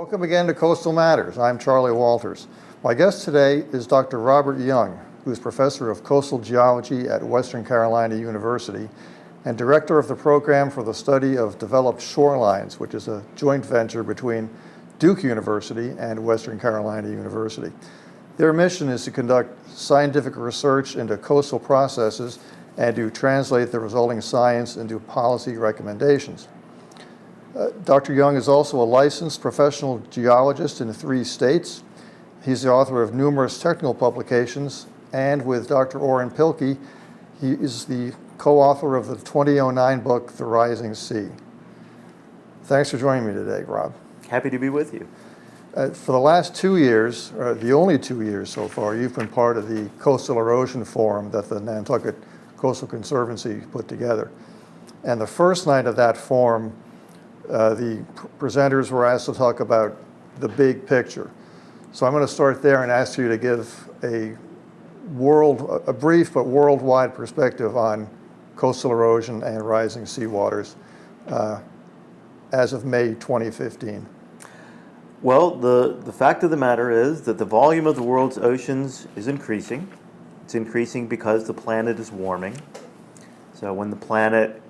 Welcome again to Coastal Matters. I'm Charlie Walters. My guest today is Dr. Robert Young, who is professor of coastal geology at Western Carolina University and director of the program for the study of developed shorelines, which is a joint venture between Duke University and Western Carolina University. Their mission is to conduct scientific research into coastal processes and to translate the resulting science into policy recommendations. Dr. Young is also a licensed professional geologist in 3 states. He's the author of numerous technical publications, and with Dr. Orrin Pilkey, he is the co-author of the 2009 book, The Rising Sea. Thanks for joining me today, Rob. Happy to be with you. For the last 2 years, or the only 2 years so far, you've been part of the Coastal Erosion Forum that the Nantucket Coastal Conservancy put together. And the first night of that forum, the presenters were asked to talk about the big picture. So I'm going to start there and ask you to give a brief but worldwide perspective on coastal erosion and rising seawaters as of May 2015. Well, the fact of the matter is that the volume of the world's oceans is increasing. It's increasing because the planet is warming. So when the planet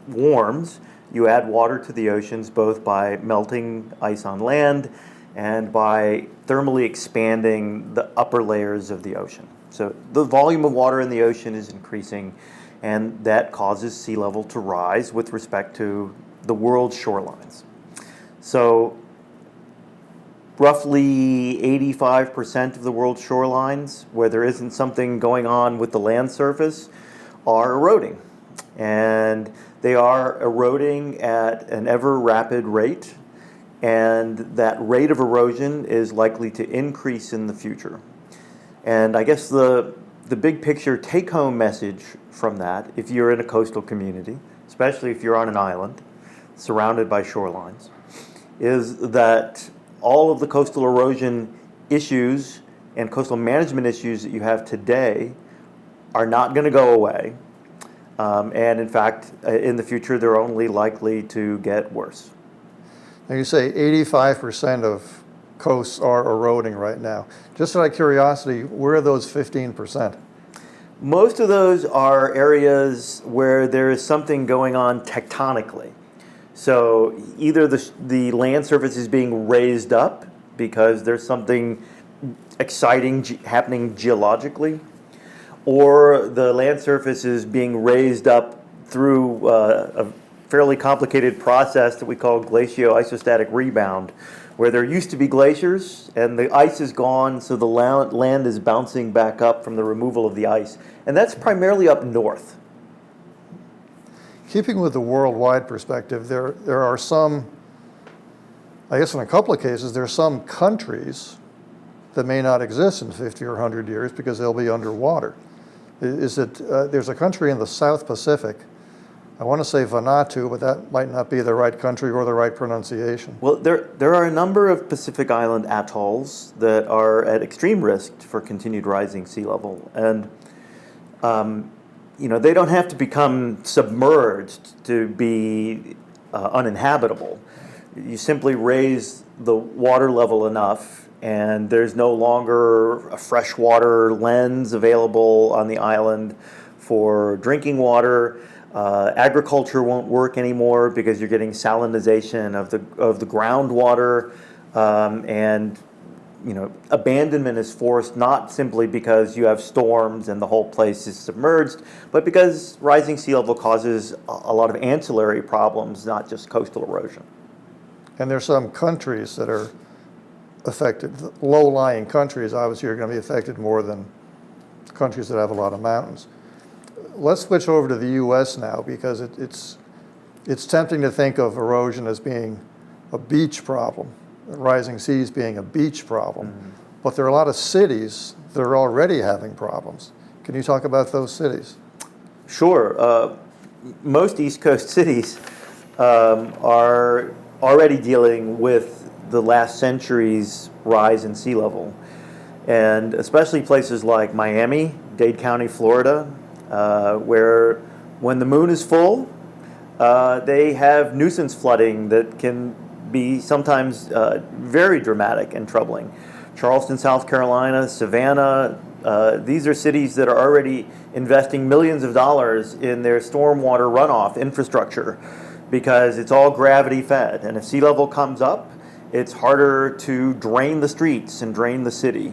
warms, you add water to the oceans both by melting ice on land and by thermally expanding the upper layers of the ocean. So the volume of water in the ocean is increasing, and that causes sea level to rise with respect to the world's shorelines. So roughly 85% of the world's shorelines, where there isn't something going on with the land surface, are eroding. And they are eroding at an ever rapid rate, and that rate of erosion is likely to increase in the future. And I guess the big picture take-home message from that, if you're in a coastal community, especially if you're on an island surrounded by shorelines, is that all of the coastal erosion issues and coastal management issues that you have today are not going to go away. And in fact, in the future, they're only likely to get worse. Now you say 85% of coasts are eroding right now. Just out of curiosity, where are those 15%? Most of those are areas where there is something going on tectonically. So either the land surface is being raised up because there's something exciting happening geologically, or the land surface is being raised up through a fairly complicated process that we call glacio-isostatic rebound, where there used to be glaciers and the ice is gone, so the land is bouncing back up from the removal of the ice. And that's primarily up north. Keeping with the worldwide perspective, there are some, I guess in a couple of cases, there are some countries that may not exist in 50 or 100 years because they'll be underwater. There's a country in the South Pacific, I want to say Vanuatu, but that might not be the right country or the right pronunciation. Well, there are a number of Pacific Island atolls that are at extreme risk for continued rising sea level. And, they don't have to become submerged to be uninhabitable. You simply raise the water level enough, and there's no longer a freshwater lens available on the island for drinking water. Agriculture won't work anymore because you're getting salinization of the groundwater, and abandonment is forced not simply because you have storms and the whole place is submerged, but because rising sea level causes a lot of ancillary problems, not just coastal erosion. And there's some countries that are affected. Low-lying countries obviously are going to be affected more than countries that have a lot of mountains. Let's switch over to the U.S. now, because it's tempting to think of erosion as being a beach problem, rising seas being a beach problem. Mm-hmm. But there are a lot of cities that are already having problems. Can you talk about those cities? Sure. Most East Coast cities are already dealing with the last century's rise in sea level. And especially places like Miami, Dade County, Florida, where when the moon is full, they have nuisance flooding that can be sometimes very dramatic and troubling. Charleston, South Carolina, Savannah, these are cities that are already investing millions of dollars in their stormwater runoff infrastructure because it's all gravity fed. And if sea level comes up, it's harder to drain the streets and drain the city.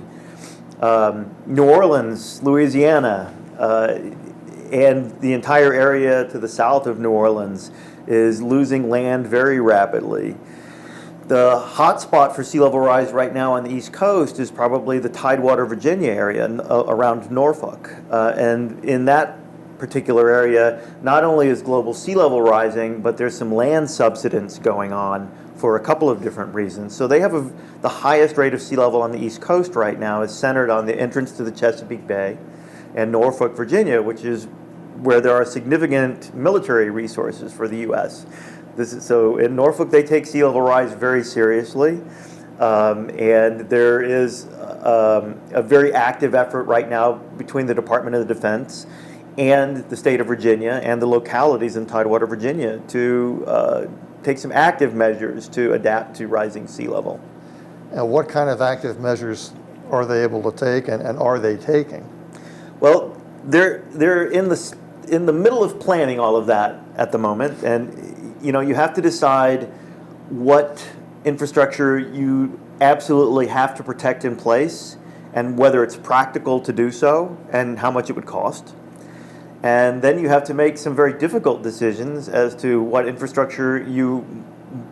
New Orleans, Louisiana, and the entire area to the south of New Orleans is losing land very rapidly. The hot spot for sea level rise right now on the East Coast is probably the Tidewater, Virginia area around Norfolk. And in that particular area, not only is global sea level rising, but there's some land subsidence going on for a couple of different reasons. So they have the highest rate of sea level on the East Coast right now is centered on the entrance to the Chesapeake Bay and Norfolk, Virginia, which is where there are significant military resources for the U.S. So in Norfolk, they take sea level rise very seriously, and there is a very active effort right now between the Department of Defense and the state of Virginia and the localities in Tidewater, Virginia to take some active measures to adapt to rising sea level. And what kind of active measures are they able to take, and are they taking? Well, they're in the middle of planning all of that at the moment, and you have to decide what infrastructure you absolutely have to protect in place and whether it's practical to do so and how much it would cost. And then you have to make some very difficult decisions as to what infrastructure you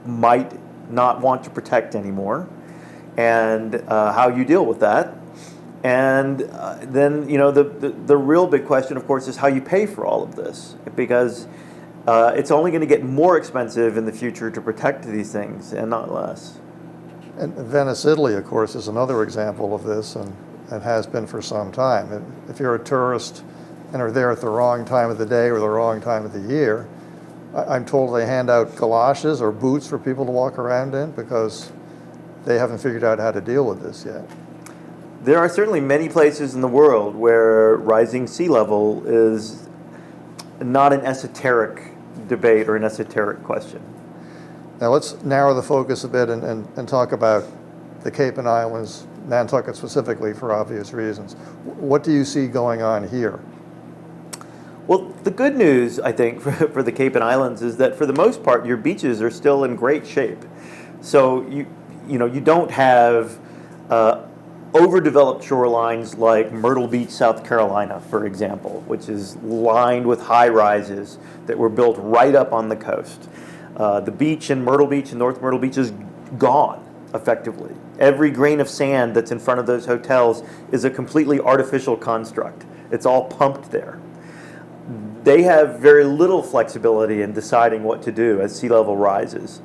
might not want to protect anymore and how you deal with that. And then, the real big question, of course, is how you pay for all of this, because it's only going to get more expensive in the future to protect these things and not less. And Venice, Italy, of course, is another example of this and has been for some time. If you're a tourist and are there at the wrong time of the day or the wrong time of the year, I'm told they hand out galoshes or boots for people to walk around in because they haven't figured out how to deal with this yet. There are certainly many places in the world where rising sea level is not an esoteric debate or an esoteric question. Now let's narrow the focus a bit and talk about the Cape and Islands, Nantucket specifically for obvious reasons. What do you see going on here? Well, the good news, I think, for the Cape and Islands is that for the most part, your beaches are still in great shape. So you don't have overdeveloped shorelines like Myrtle Beach, South Carolina, for example, which is lined with high-rises that were built right up on the coast. The beach in Myrtle Beach and North Myrtle Beach is gone, effectively. Every grain of sand that's in front of those hotels is a completely artificial construct. It's all pumped there. They have very little flexibility in deciding what to do as sea level rises.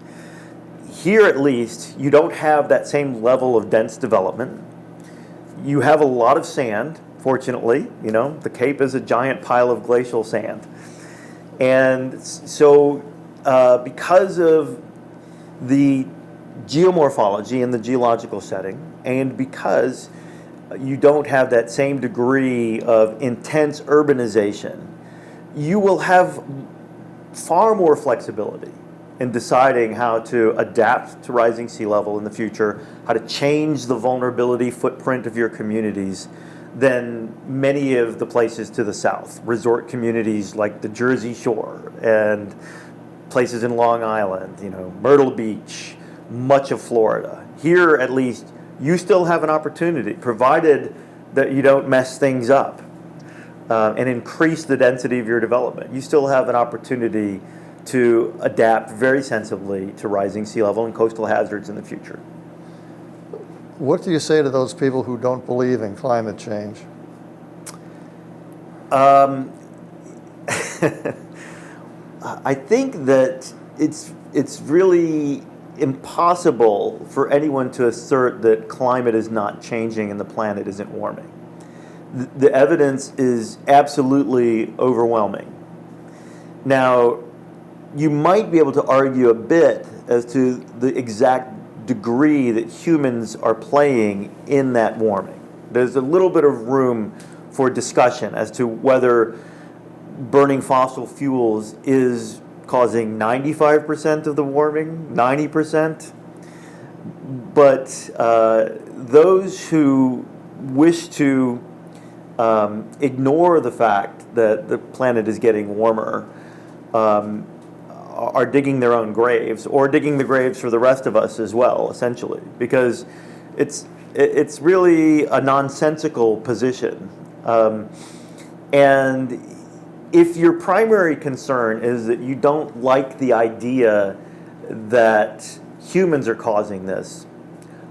Here, at least, you don't have that same level of dense development. You have a lot of sand, fortunately. The Cape is a giant pile of glacial sand. And so because of the geomorphology and the geological setting, and because you don't have that same degree of intense urbanization, you will have far more flexibility in deciding how to adapt to rising sea level in the future, how to change the vulnerability footprint of your communities than many of the places to the south. Resort communities like the Jersey Shore and places in Long Island, Myrtle Beach, much of Florida. Here, at least, you still have an opportunity, provided that you don't mess things up and increase the density of your development. You still have an opportunity to adapt very sensibly to rising sea level and coastal hazards in the future. What do you say to those people who don't believe in climate change? I think that it's really impossible for anyone to assert that climate is not changing and the planet isn't warming. The evidence is absolutely overwhelming. Now, you might be able to argue a bit as to the exact degree that humans are playing in that warming. There's a little bit of room for discussion as to whether burning fossil fuels is causing 95% of the warming, 90%. But those who wish to ignore the fact that the planet is getting warmer are digging their own graves, or digging the graves for the rest of us as well, essentially, because it's really a nonsensical position. And if your primary concern is that you don't like the idea that humans are causing this,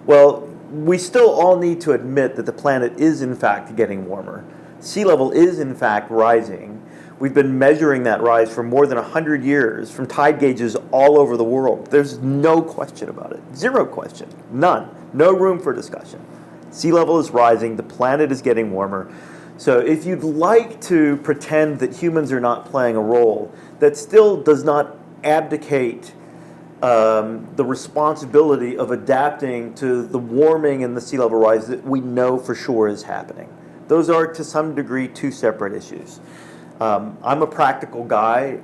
well, we still all need to admit that the planet is in fact getting warmer. Sea level is in fact rising. We've been measuring that rise for more than 100 years from tide gauges all over the world. There's no question about it. Zero question. None. No room for discussion. Sea level is rising. The planet is getting warmer. So if you'd like to pretend that humans are not playing a role, that still does not abdicate the responsibility of adapting to the warming and the sea level rise that we know for sure is happening. Those are, to some degree, two separate issues. I'm a practical guy.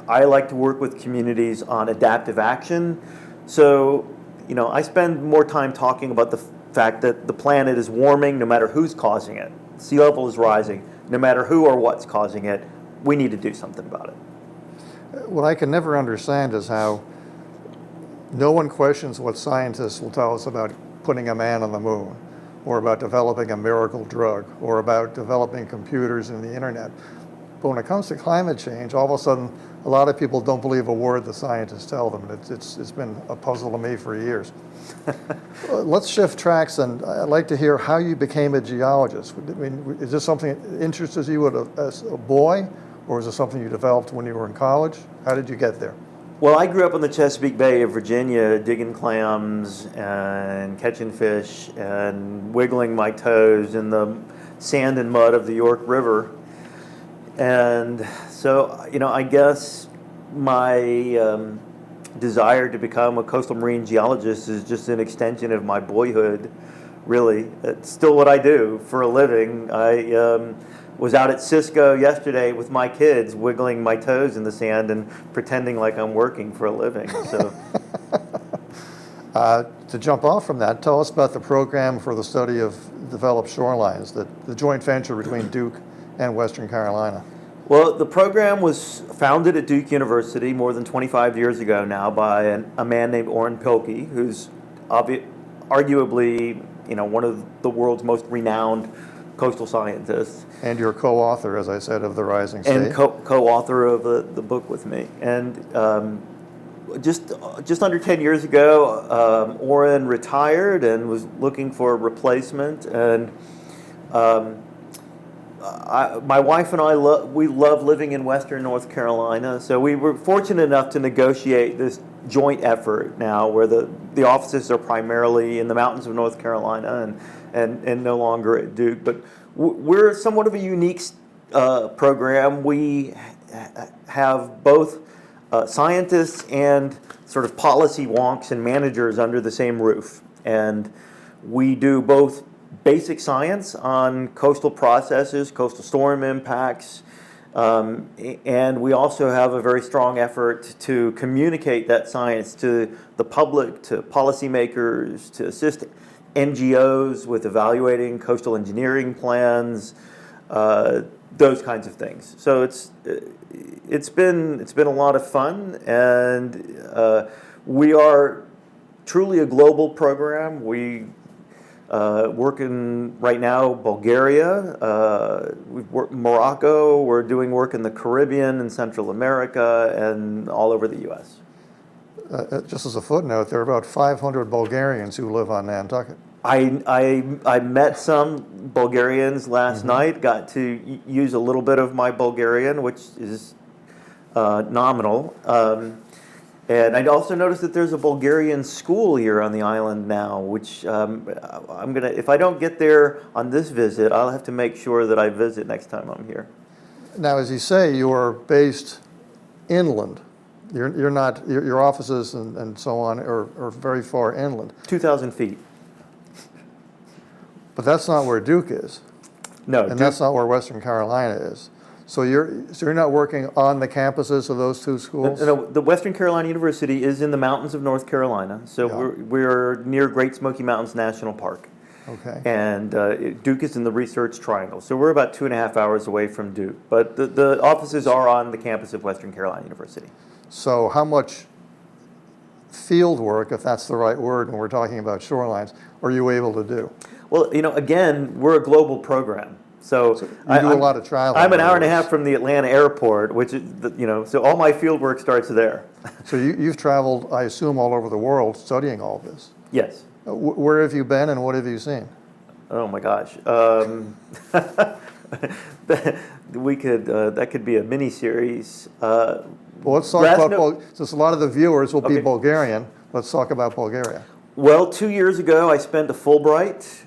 I like to work with communities on adaptive action. So, I spend more time talking about the fact that the planet is warming no matter who's causing it. Sea level is rising no matter who or what's causing it. We need to do something about it. What I can never understand is how no one questions what scientists will tell us about putting a man on the moon, or about developing a miracle drug, or about developing computers and the internet. But when it comes to climate change, all of a sudden, a lot of people don't believe a word the scientists tell them. It's been a puzzle to me for years. Let's shift tracks, and I'd like to hear how you became a geologist. I mean, is this something that interested you as a boy, or is it something you developed when you were in college? How did you get there? Well, I grew up in the Chesapeake Bay of Virginia, digging clams and catching fish and wiggling my toes in the sand and mud of the York River. And so, I guess my desire to become a coastal marine geologist is just an extension of my boyhood, really. It's still what I do for a living. I was out at Cisco yesterday with my kids, wiggling my toes in the sand and pretending like I'm working for a living. So, to jump off from that, tell us about the program for the study of developed shorelines, the joint venture between Duke and Western Carolina. Well, the program was founded at Duke University more than 25 years ago now by a man named Orrin Pilkey, who's arguably one of the world's most renowned coastal scientists. And you're co-author, as I said, of The Rising State. And co-author of the book with me. And just under 10 years ago, Orrin retired and was looking for a replacement. And my wife and I, we love living in Western North Carolina. So we were fortunate enough to negotiate this joint effort now where the offices are primarily in the mountains of North Carolina and no longer at Duke. But we're somewhat of a unique program. We have both scientists and sort of policy wonks and managers under the same roof. And we do both basic science on coastal processes, coastal storm impacts, and we also have a very strong effort to communicate that science to the public, to policymakers, to assist NGOs with evaluating coastal engineering plans, those kinds of things. So it's been a lot of fun, and we are truly a global program. We work in right now Bulgaria. We've worked in Morocco. We're doing work in the Caribbean and Central America and all over the U.S. Just as a footnote, there are about 500 Bulgarians who live on Nantucket. I met some Bulgarians last night, got to use a little bit of my Bulgarian, which is nominal. And I also noticed that there's a Bulgarian school here on the island now, which if I don't get there on this visit, I'll have to make sure that I visit next time I'm here. Now, as you say, you are based inland. You're not, your offices and so on are very far inland. 2,000 feet. But that's not where Duke is. No. And that's not where Western Carolina is. So you're not working on the campuses of those two schools? No, the Western Carolina University is in the mountains of North Carolina, so Yeah. we're near Great Smoky Mountains National Park. Okay. And Duke is in the Research Triangle, so we're about 2.5 hours away from Duke. But the offices are on the campus of Western Carolina University. So how much field work, if that's the right word when we're talking about shorelines, are you able to do? Well, again, we're a global program. So You do a lot of traveling. I'm an hour and a half from the Atlanta airport, which is, so all my field work starts there. So you've traveled, I assume, all over the world studying all this. Yes. Where have you been and what have you seen? Oh my gosh. That could be a mini series. Well, let's talk about, since a lot of the viewers will be Bulgarian, let's talk about Bulgaria. Well, 2 years ago, I spent a Fulbright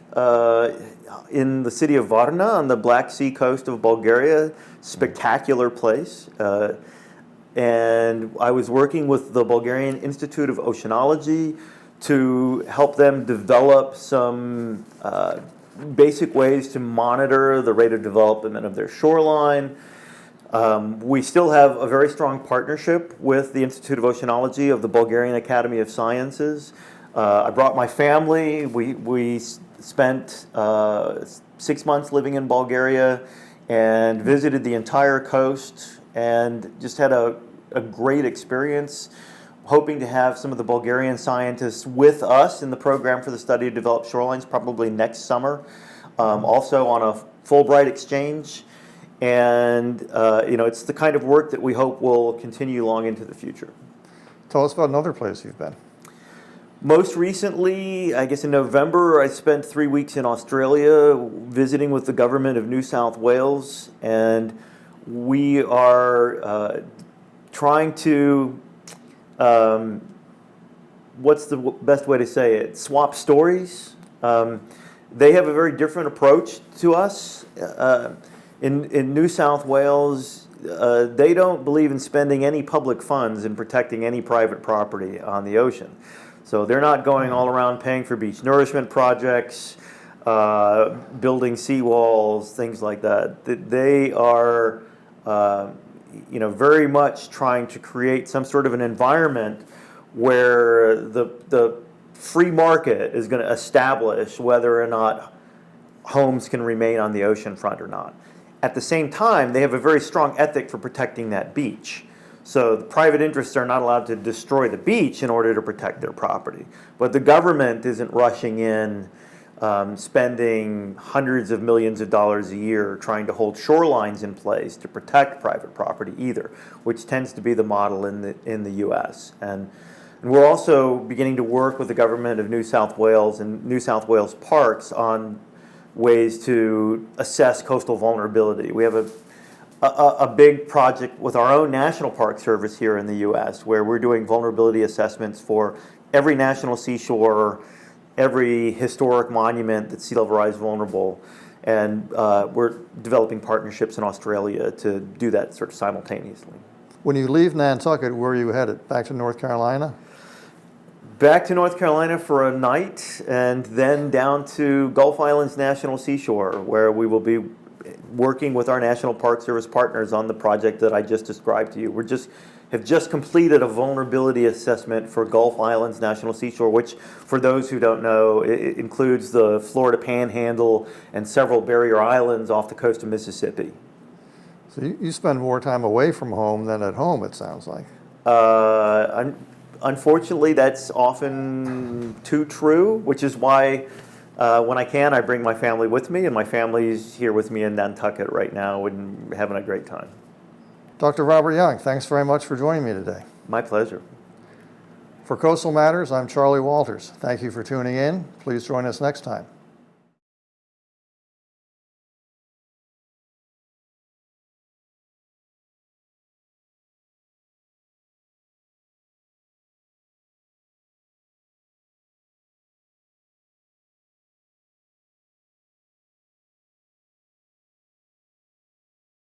in the city of Varna on the Black Sea coast of Bulgaria. Spectacular place. And I was working with the Bulgarian Institute of Oceanology to help them develop some basic ways to monitor the rate of development of their shoreline. We still have a very strong partnership with the Institute of Oceanology of the Bulgarian Academy of Sciences. I brought my family. We spent 6 months living in Bulgaria and visited the entire coast and just had a great experience, hoping to have some of the Bulgarian scientists with us in the program for the study of developed shorelines probably next summer, also on a Fulbright exchange. And it's the kind of work that we hope will continue long into the future. Tell us about another place you've been. Most recently, I guess in November, I spent 3 weeks in Australia visiting with the government of New South Wales, and we are trying to, what's the best way to say it, swap stories. They have a very different approach to us. In New South Wales, they don't believe in spending any public funds in protecting any private property on the ocean. So they're not going all around paying for beach nourishment projects, building seawalls, things like that. They are, very much trying to create some sort of an environment where the free market is going to establish whether or not homes can remain on the ocean front or not. At the same time, they have a very strong ethic for protecting that beach. So the private interests are not allowed to destroy the beach in order to protect their property. But the government isn't rushing in, spending hundreds of millions of dollars a year trying to hold shorelines in place to protect private property either, which tends to be the model in the U.S. And we're also beginning to work with the government of New South Wales and New South Wales parks on ways to assess coastal vulnerability. We have a big project with our own National Park Service here in the U.S. where we're doing vulnerability assessments for every national seashore, every historic monument that's sea level rise vulnerable, and we're developing partnerships in Australia to do that sort of simultaneously. When you leave Nantucket, where are you headed? Back to North Carolina? Back to North Carolina for a night, and then down to Gulf Islands National Seashore, where we will be working with our National Park Service partners on the project that I just described to you. Have just completed a vulnerability assessment for Gulf Islands National Seashore, which, for those who don't know, it includes the Florida Panhandle and several barrier islands off the coast of Mississippi. So you spend more time away from home than at home, it sounds like. Unfortunately, that's often too true, which is why when I can, I bring my family with me, and my family's here with me in Nantucket right now and having a great time. Dr. Robert Young, thanks very much for joining me today. My pleasure. For Coastal Matters, I'm Charlie Walters. Thank you for tuning in. Please join us next time.